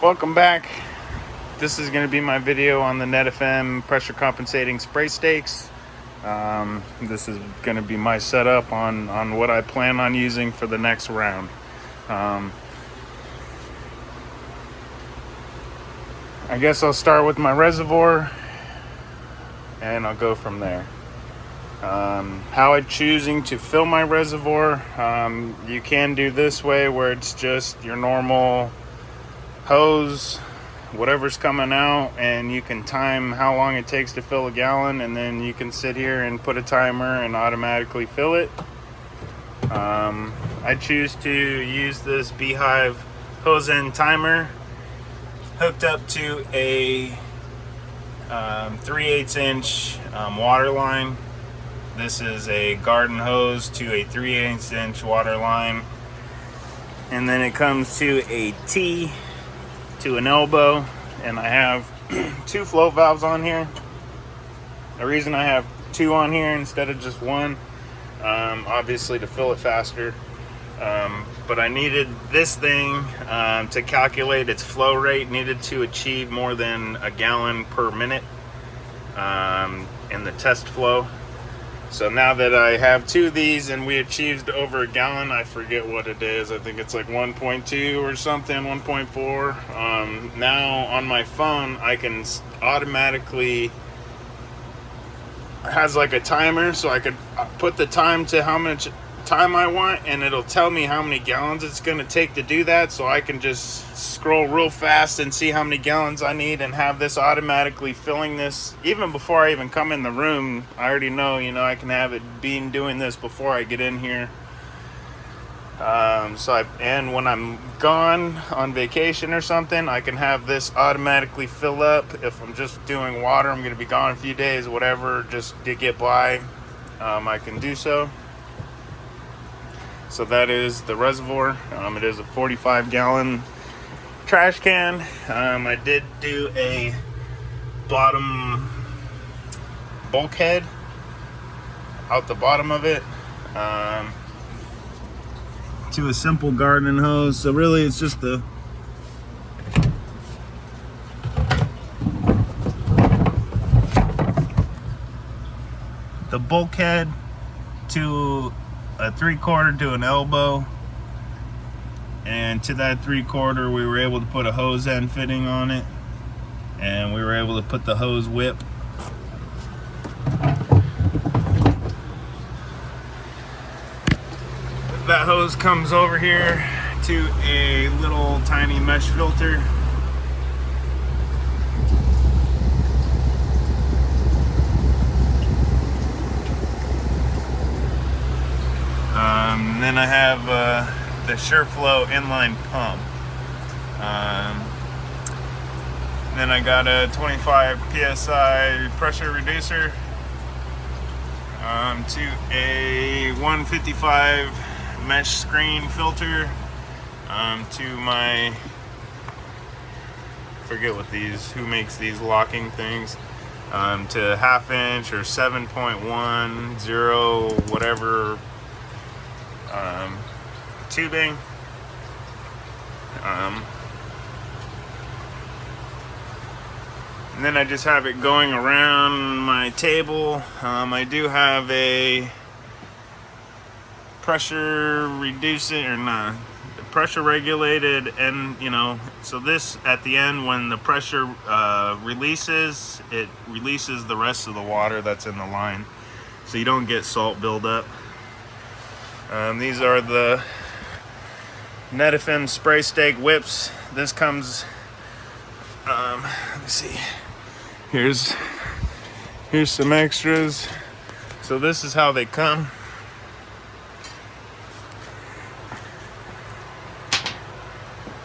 Welcome back. This is going to be my video on the Netafim pressure compensating spray stakes. This is going to be my setup on what I plan on using for the next round. I guess I'll start with my reservoir and I'll go from there. How I'm choosing to fill my reservoir, you can do this way where it's just your normal hose, whatever's coming out, and you can time how long it takes to fill a gallon, and then you can sit here and put a timer and automatically fill it. I choose to use this Beehive hose end timer hooked up to a 3/8 inch water line. This is a garden hose to a 3/8 inch water line, and then it comes to a T to an elbow, and I have two float valves on here. The reason I have two on here instead of just one, obviously to fill it faster, but I needed this thing to calculate its flow rate, needed to achieve more than a gallon per minute in the test flow. So now that I have two of these and we achieved over a gallon, I forget what it is. I think it's like 1.2 or something, 1.4. Now on my phone, I can automatically, it has like a timer, so I could put the time to how much time I want, and it'll tell me how many gallons it's going to take to do that. So I can just scroll real fast and see how many gallons I need and have this automatically filling this even before I even come in the room. I already know, I can have it doing this before I get in here. And when I'm gone on vacation or something, I can have this automatically fill up. If I'm just doing water, I'm going to be gone a few days, whatever, just to get by, I can do so. So that is the reservoir. It is a 45-gallon trash can. I did do a bottom bulkhead out the bottom of it to a simple garden hose. So really it's just the bulkhead to a 3/4 to an elbow, and to that 3/4 we were able to put a hose end fitting on it, and we were able to put the hose whip. That hose comes over here to a little tiny mesh filter. And then I have the SureFlow inline pump. Then I got a 25 psi pressure reducer to a 155 mesh screen filter to my, forget what who makes these locking things, to 1/2 inch or 7.10 whatever tubing. And then I just have it going around my table. I do have a pressure reducing, or not, pressure regulated, and so this at the end, when the pressure releases, it releases the rest of the water that's in the line, so you don't get salt buildup. These are the Netafim spray stake whips. This comes, let me see. Here's some extras. So this is how they come.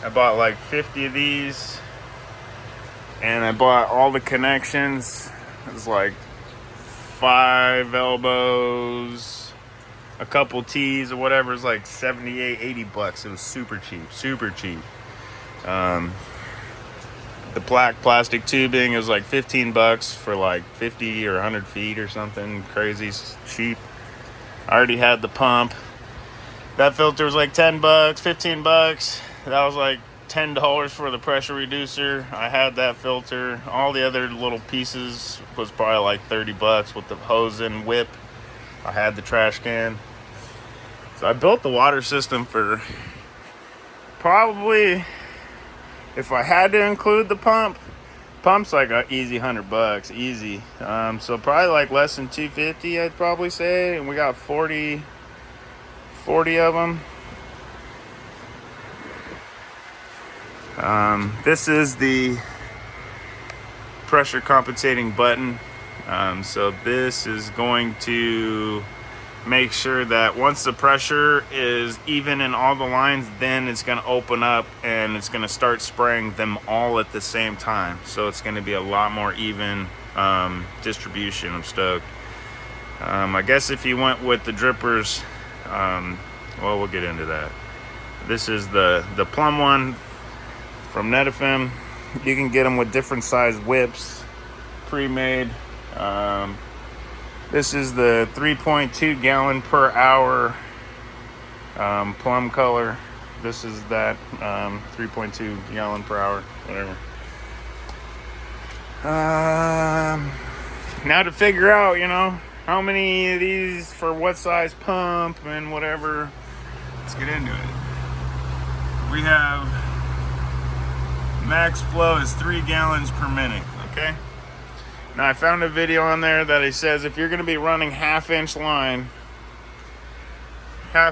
I bought like 50 of these, and I bought all the connections. It's like 5 elbows, a couple T's or whatever. It's like $78-$80. It was super cheap. The black plastic tubing is like $15 for like 50 or 100 feet or something crazy cheap. I already had the pump. That filter was like $10, $15. That was like $10 for the pressure reducer. I had that filter. All the other little pieces was probably like 30 bucks with the hose and whip. I had the trash can. So I built the water system for probably, if I had to include the pump's like an easy $100, easy. So probably like less than 250, I'd probably say. And we got 40 of them. This is the pressure compensating button. So this is going to make sure that once the pressure is even in all the lines, then it's going to open up and it's going to start spraying them all at the same time. So it's going to be a lot more even distribution. I'm stoked. I guess if you went with the drippers, well, we'll get into that. This is the Plumb one from Netafim. You can get them with different size whips, pre-made. This is the 3.2 gallon per hour Plumb color. This is that 3.2 gallon per hour, whatever. Now to figure out, how many of these for what size pump and whatever. Let's get into it. We have max flow is 3 gallons per minute, okay? Now I found a video on there that it says if you're gonna be running half-inch line, you're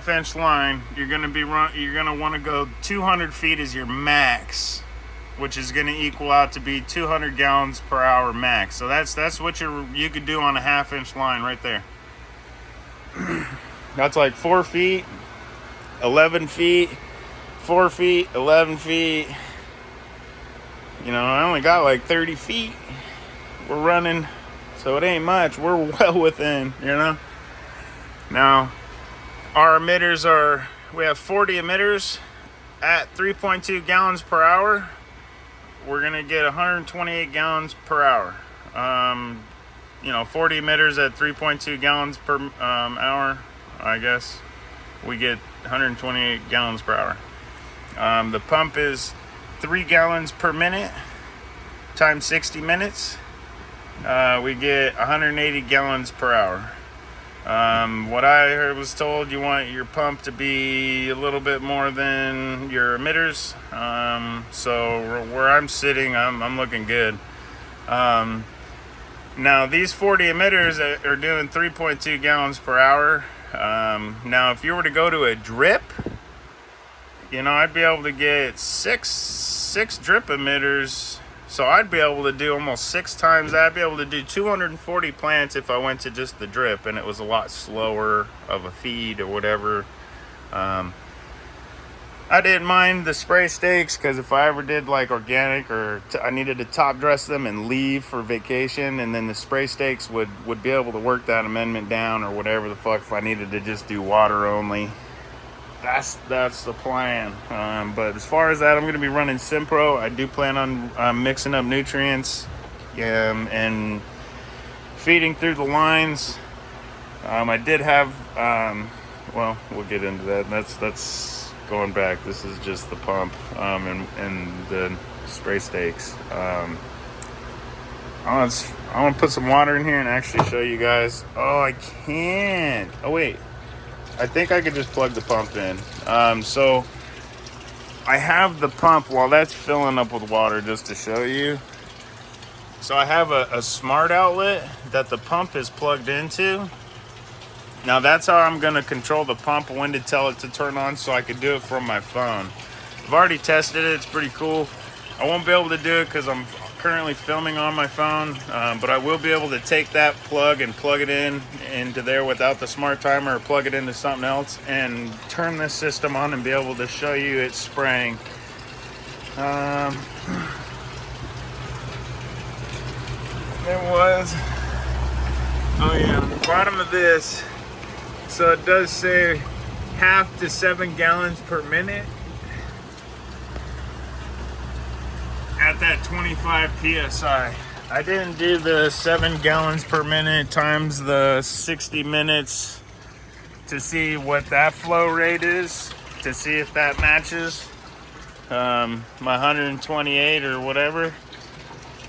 gonna wanna go 200 feet as your max, which is gonna equal out to be 200 gallons per hour max. So that's what you could do on a half-inch line right there. That's like 4 feet, 11 feet, 4 feet, 11 feet. I only got like 30 feet. We're running, so it ain't much. We're well within, Now, our emitters we have 40 emitters at 3.2 gallons per hour. We're gonna get 128 gallons per hour. 40 emitters at 3.2 gallons per hour, I guess. We get 128 gallons per hour. The pump is 3 gallons per minute times 60 minutes. We get 180 gallons per hour. What I was told, you want your pump to be a little bit more than your emitters. So where I'm sitting, I'm looking good. Now these 40 emitters are doing 3.2 gallons per hour. Now if you were to go to a drip, I'd be able to get six drip emitters. So I'd be able to do almost 6 times that. I'd be able to do 240 plants if I went to just the drip and it was a lot slower of a feed or whatever. I didn't mind the spray stakes because if I ever did like organic or I needed to top dress them and leave for vacation, and then the spray stakes would be able to work that amendment down or whatever the fuck if I needed to just do water only. That's the plan. But as far as that, I'm going to be running Simpro. I do plan on mixing up nutrients and feeding through the lines. I did have, well, we'll get into that. That's going back. This is just the pump and the spray stakes. I want to put some water in here and actually show you guys. Oh, I can't. Oh, wait. I think I could just plug the pump in. So I have the pump while that's filling up with water just to show you. So I have a smart outlet that the pump is plugged into. Now that's how I'm gonna control the pump, when to tell it to turn on, so I could do it from my phone. I've already tested it, it's pretty cool. I won't be able to do it because I'm currently filming on my phone, but I will be able to take that plug and plug it into there without the smart timer, or plug it into something else and turn this system on and be able to show you it spraying. On the bottom of this, so it does say 1/2 to 7 gallons per minute at that 25 psi. I didn't do the 7 gallons per minute times the 60 minutes to see what that flow rate is, to see if that matches. my 128 or whatever.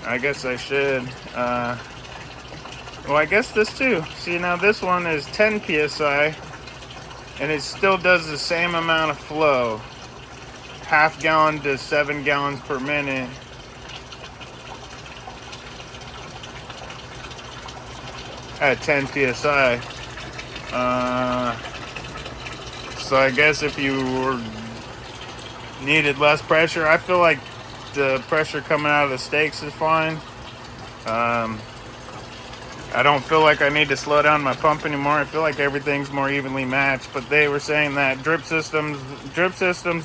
I guess I should. Well, I guess this too. See, now this one is 10 psi, and it still does the same amount of flow, half gallon to 7 gallons per minute. At 10 psi. So I guess if you needed less pressure, I feel like the pressure coming out of the steaks is fine. I don't feel like I need to slow down my pump anymore. I feel like everything's more evenly matched. But they were saying that drip systems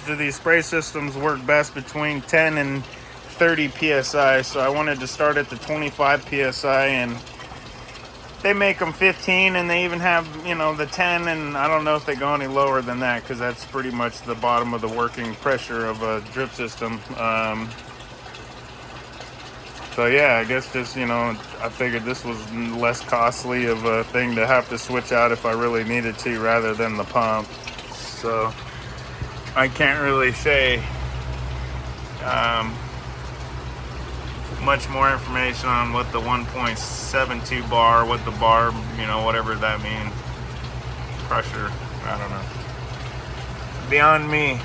to these spray systems work best between 10 and 30 psi. So I wanted to start at the 25 psi, and they make them 15, and they even have, the 10, and I don't know if they go any lower than that, because that's pretty much the bottom of the working pressure of a drip system. So yeah, I guess just, I figured this was less costly of a thing to have to switch out if I really needed to, rather than the pump. So I can't really say much more information on what the 1.72 bar, what the bar, whatever that means, pressure, I don't know. Beyond me.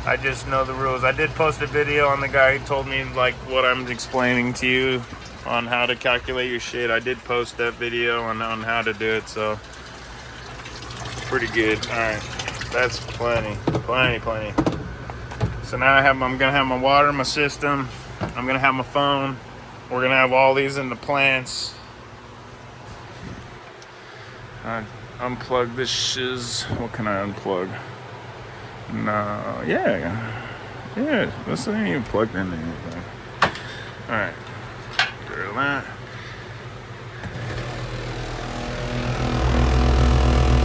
I just know the rules. I did post a video on the guy who told me like what I'm explaining to you on how to calculate your shit. I did post that video on how to do it, so pretty good. All right, that's plenty. So now I'm gonna have my water in my system. I'm gonna have my phone. We're gonna have all these in the plants. Unplug this shiz. What can I unplug? No, yeah, this ain't even plugged into anything. All right, throw that.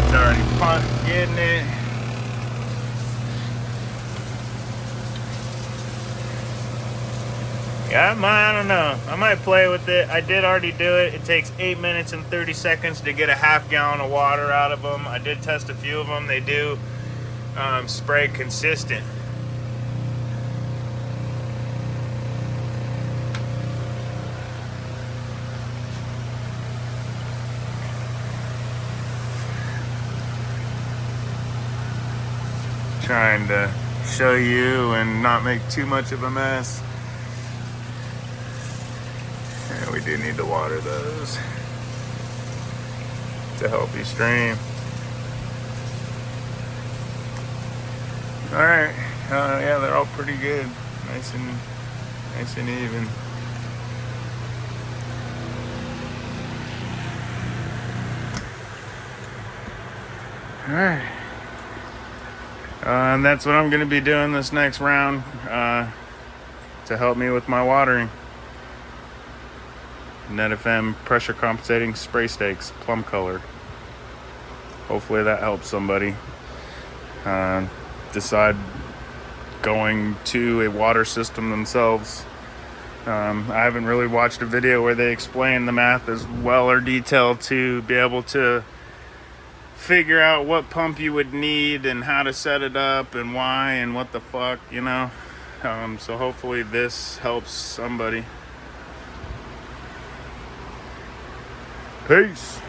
It's already getting it. Yeah, I don't know. I might play with it. I did already do it. It takes 8 minutes and 30 seconds to get a half gallon of water out of them. I did test a few of them. They do spray consistent. Trying to show you and not make too much of a mess. And we do need to water those to help you stream. All right, yeah, they're all pretty good, nice and even. All right, and that's what I'm going to be doing this next round to help me with my watering. Netafim pressure compensating spray steaks, plum color. Hopefully that helps somebody decide going to a water system themselves. I haven't really watched a video where they explain the math as well or detailed to be able to figure out what pump you would need and how to set it up and why and what the fuck, so hopefully this helps somebody. Peace.